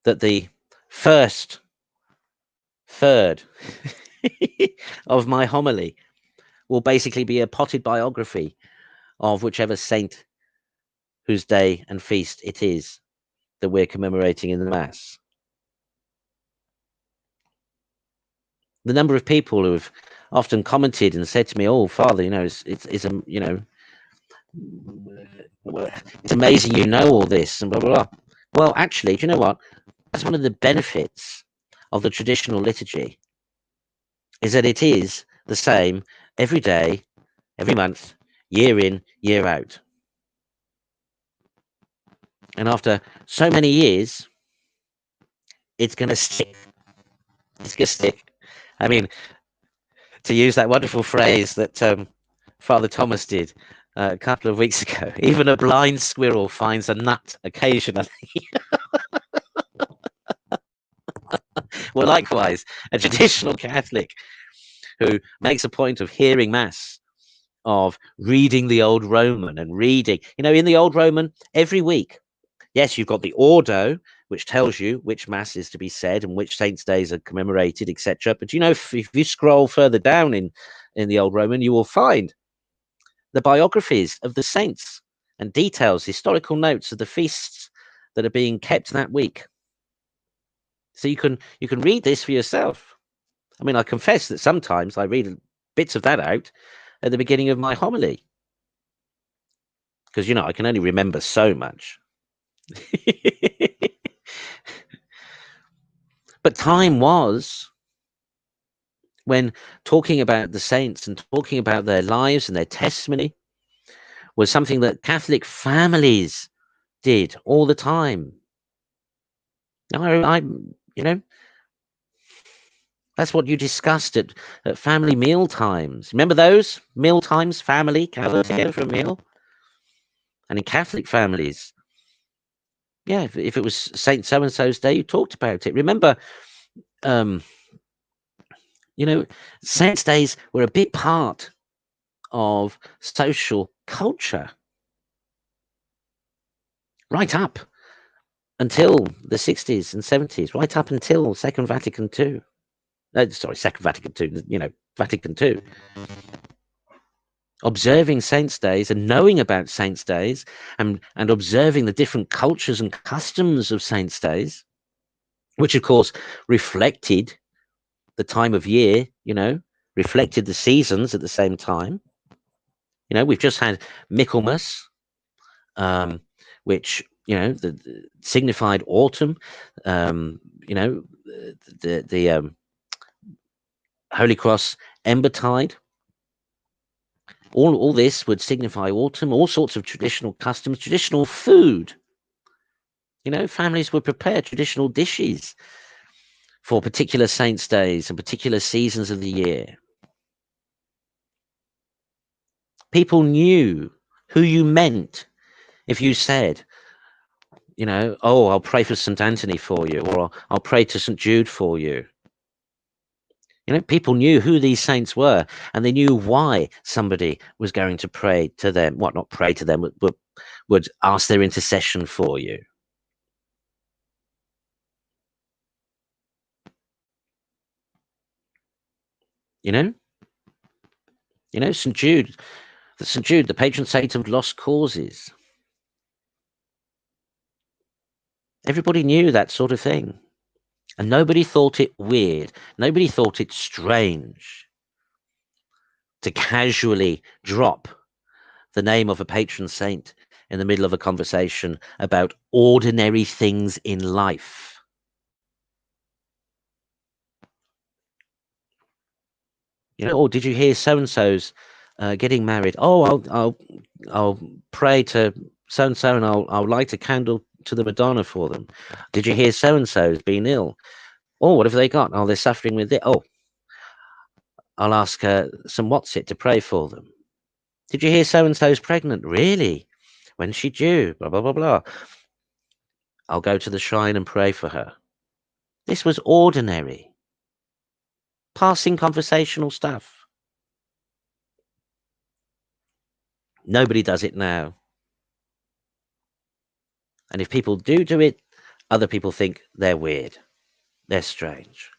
that the first third of my homily will basically be a potted biography of whichever saint whose day and feast it is that we're commemorating in the mass. The number of people who have often commented and said to me, "Oh, Father, you know, it's you know, it's amazing you know all this," and blah blah blah. Well, actually, do you know what? That's one of the benefits of the traditional liturgy, is that it is the same every day, every month, year in, year out. And after so many years, it's going to stick. It's going to stick. I mean, to use that wonderful phrase that Father Thomas did a couple of weeks ago, even a blind squirrel finds a nut occasionally. Well, likewise, a traditional Catholic who makes a point of hearing Mass, of reading the Old Roman, and reading, you know, in the Old Roman, every week, yes, you've got the Ordo, which tells you which Mass is to be said and which saints' days are commemorated, etc. But you know, if you scroll further down in the Old Roman, you will find the biographies of the saints and details, historical notes of the feasts that are being kept that week. So you can read this for yourself. I mean, I confess that sometimes I read bits of that out at the beginning of my homily, because, you know, I can only remember so much. But time was when talking about the saints and talking about their lives and their testimony was something that Catholic families did all the time. I you know, that's what you discussed at family meal times. Remember those meal times, family gathered together for a meal? And in Catholic families, yeah, if it was Saint so-and-so's day, you talked about it. Remember, um, Saints' days were a big part of social culture right up until the 60s and 70s, right up until Second Vatican II. Second Vatican II, Vatican II. Observing Saints' days and knowing about Saints' days and observing the different cultures and customs of Saints' days, which of course reflected the time of year, reflected the seasons at the same time. We've just had Michaelmas, which signified autumn. The Holy Cross Embertide. All this would signify autumn. All sorts of traditional customs, traditional food. Families would prepare traditional dishes for particular saints' days and particular seasons of the year. People knew who you meant if you said, oh, I'll pray for St. Anthony for you, or I'll pray to St. Jude for you. People knew who these saints were, and they knew why somebody was going to pray to them. What, not pray to them, but would ask their intercession for you. St. Jude, the patron saint of lost causes. Everybody knew that sort of thing. And nobody thought it weird. Nobody thought it strange to casually drop the name of a patron saint in the middle of a conversation about ordinary things in life. Or did you hear so-and-so's getting married? Oh, I'll pray to so-and-so and I'll light a candle to the Madonna for them. Did you hear so-and-so's been ill? Oh, what have they got? Oh, they're suffering with it. Oh, I'll ask some what's-it to pray for them. Did you hear so-and-so's pregnant? Really? When's she due? Blah, blah, blah, blah. I'll go to the shrine and pray for her. This was ordinary, passing conversational stuff. Nobody does it now. And if people do it, other people think they're weird. They're strange.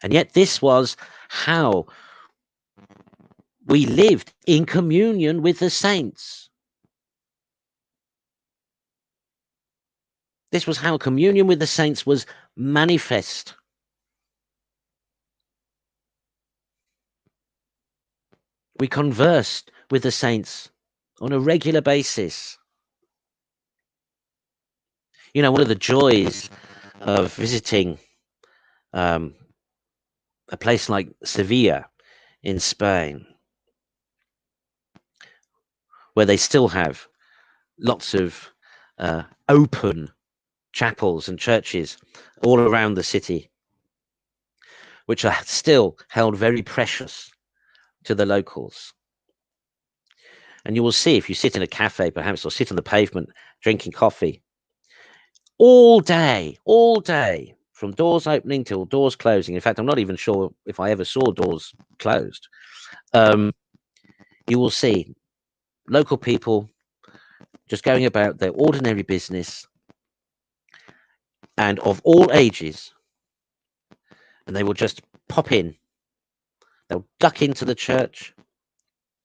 And yet this was how we lived in communion with the saints. This was how communion with the saints was manifest. We conversed with the saints on a regular basis. One of the joys of visiting a place like Sevilla in Spain, where they still have lots of open chapels and churches all around the city, which are still held very precious to the locals. And you will see, if you sit in a cafe perhaps, or sit on the pavement drinking coffee, all day, from doors opening till doors closing. In fact, I'm not even sure if I ever saw doors closed. You will see local people just going about their ordinary business, and of all ages, and they will just pop in. They'll duck into the church,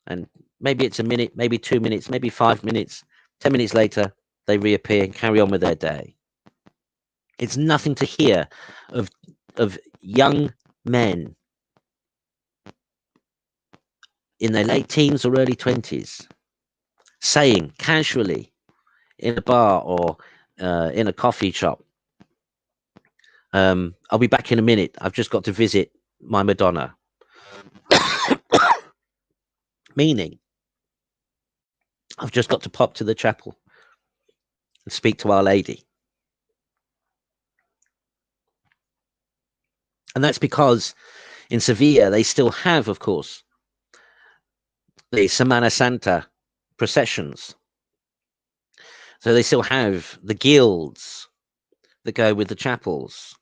and maybe it's a minute, maybe 2 minutes, maybe 5 minutes. 10 minutes later, they reappear and carry on with their day. It's nothing to hear of young men in their late teens or early 20s saying casually in a bar or in a coffee shop, I'll be back in a minute. I've just got to visit my Madonna. Meaning, I've just got to pop to the chapel. and speak to Our Lady. And that's because in Sevilla, they still have, of course, the Semana Santa processions. So they still have the guilds that go with the chapels.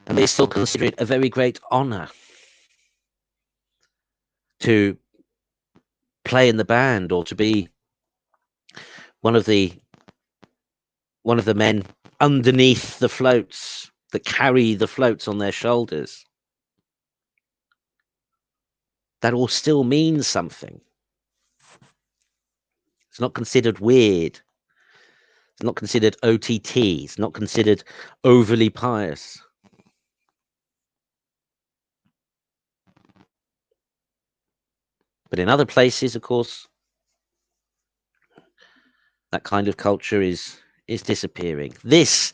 And they still consider it a very great honor to play in the band or to be one of the men underneath the floats that carry the floats on their shoulders. That all still means something. It's not considered weird. It's not considered OTT. It's not considered overly pious. But in other places, of course, that kind of culture is disappearing. This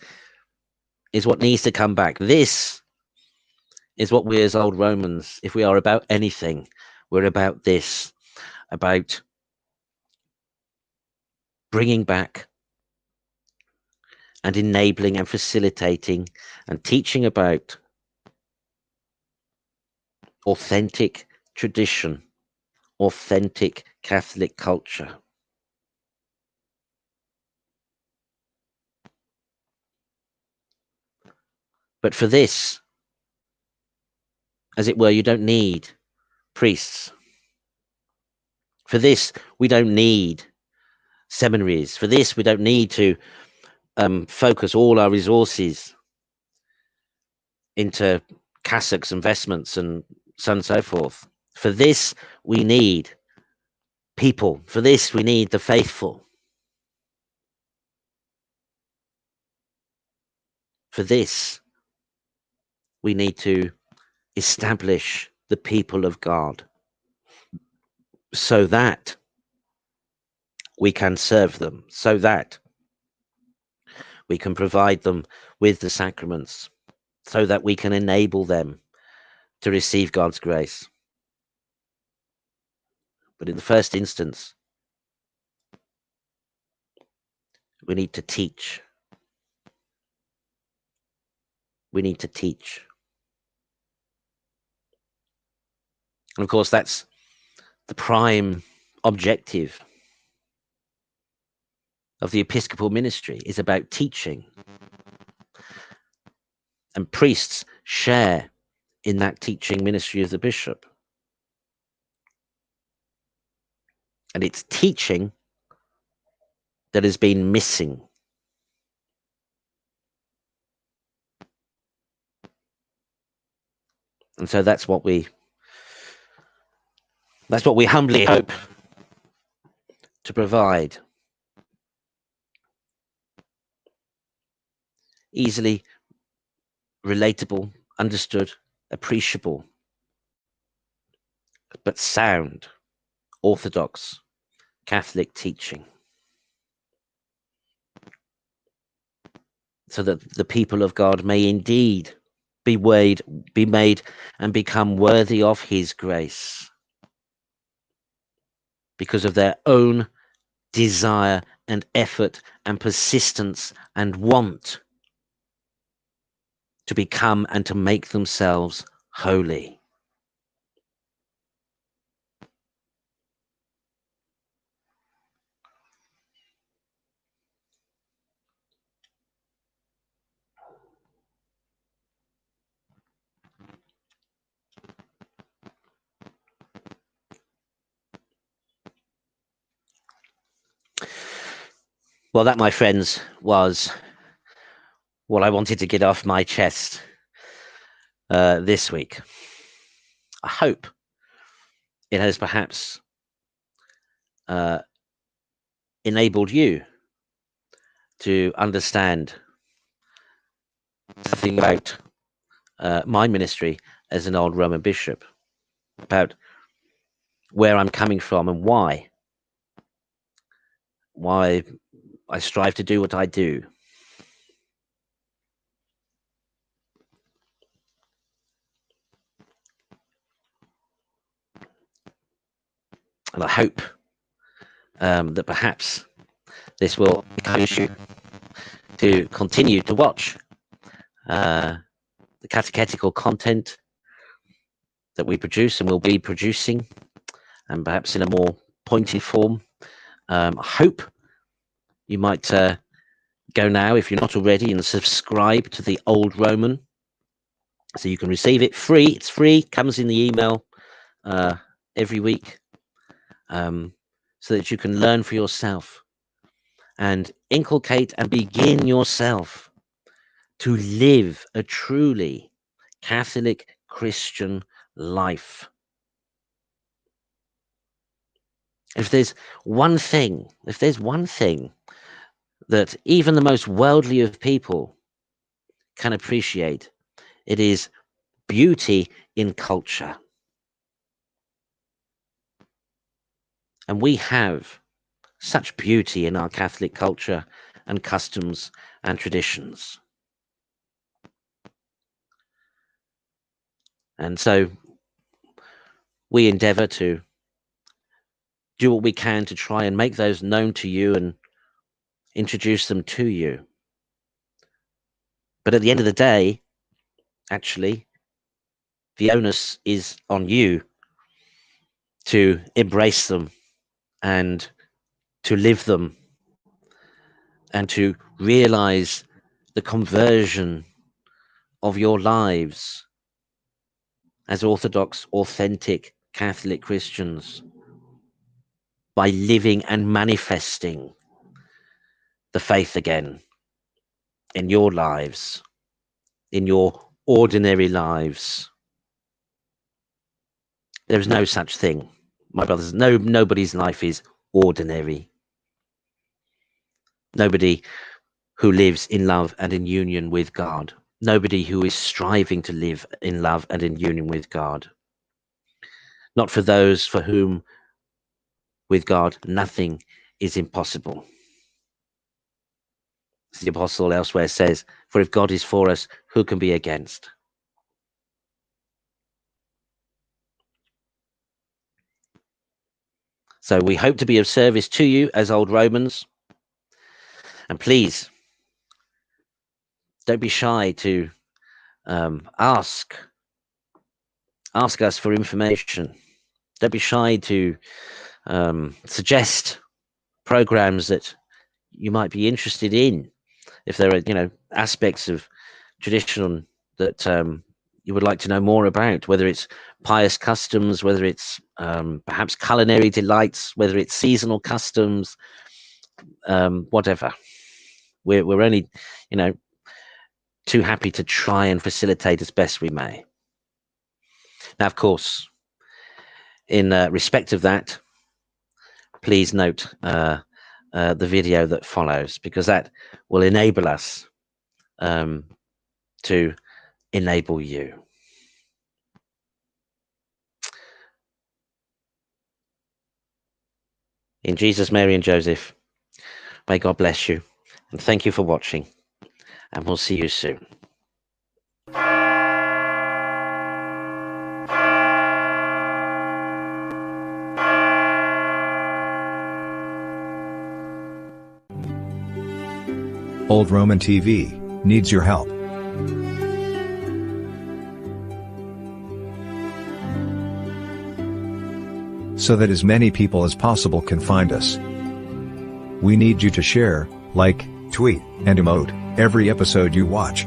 is what needs to come back. This is what we as old Romans, if we are about anything, we're about this, about bringing back and enabling and facilitating and teaching about authentic tradition, authentic Catholic culture. But for this, as it were, you don't need priests. For this, we don't need seminaries. For this, we don't need to focus all our resources into cassocks and vestments and so on and so forth. For this, we need people. For this, we need the faithful. For this, we need to establish the people of God so that we can serve them, so that we can provide them with the sacraments, so that we can enable them to receive God's grace. But in the first instance, we need to teach. We need to teach. And of course, that's the prime objective of the episcopal ministry, is about teaching. And priests share in that teaching ministry of the bishop. And it's teaching that has been missing. And so that's what we humbly hope to provide. Easily relatable, understood, appreciable, but sound, orthodox Catholic teaching, so that the people of God may indeed be made and become worthy of his grace because of their own desire and effort and persistence and want to become and to make themselves holy. Well, that, my friends, was what I wanted to get off my chest this week. I hope it has perhaps enabled you to understand something about my ministry as an old Roman bishop, about where I'm coming from and why I strive to do what I do. And I hope that perhaps this will encourage you to continue to watch the catechetical content that we produce and will be producing, and perhaps in a more pointed form. I hope you might go now, if you're not already, and subscribe to the Old Roman, so you can receive it free. It's free, comes in the email every week, so that you can learn for yourself and inculcate and begin yourself to live a truly Catholic Christian life. If there's one thing that even the most worldly of people can appreciate, it is beauty in culture. And we have such beauty in our Catholic culture and customs and traditions. And so we endeavor to do what we can to try and make those known to you and introduce them to you. But at the end of the day, actually, the onus is on you to embrace them and to live them and to realize the conversion of your lives as Orthodox, authentic Catholic Christians by living and manifesting the faith again in your lives, in your ordinary lives. There is no such thing, my brothers. Nobody's life is ordinary. Nobody who lives in love and in union with God. Nobody who is striving to live in love and in union with God. Not for those for whom with God nothing is impossible. As the apostle elsewhere says, for if God is for us, who can be against? So we hope to be of service to you as Old Romans. And please, don't be shy to ask us for information. Don't be shy to suggest programs that you might be interested in. If there are, aspects of tradition that you would like to know more about, whether it's pious customs, whether it's perhaps culinary delights, whether it's seasonal customs, whatever. We're only, too happy to try and facilitate as best we may. Now, of course, in respect of that, please note the video that follows, because that will enable us to enable you. In Jesus, Mary and Joseph, may God bless you, and thank you for watching, and we'll see you soon. Old Roman TV needs your help. So that as many people as possible can find us. We need you to share, like, tweet, and emote every episode you watch.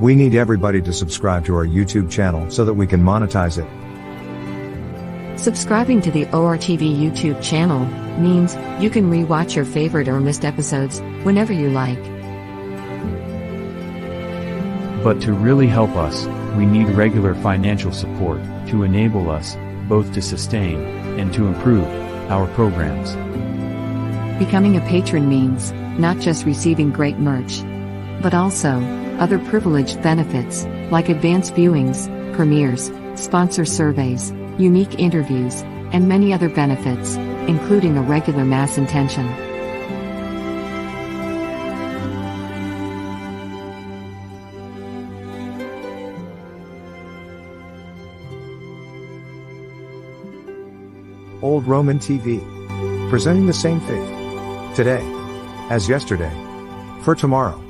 We need everybody to subscribe to our YouTube channel so that we can monetize it. Subscribing to the ORTV YouTube channel means you can re-watch your favorite or missed episodes whenever you like. But to really help us, we need regular financial support to enable us both to sustain and to improve our programs. Becoming a patron means not just receiving great merch, but also other privileged benefits like advanced viewings, premieres, sponsor surveys, unique interviews, and many other benefits, including a regular Mass intention. Old Roman TV. Presenting the same faith Today, as yesterday, for tomorrow.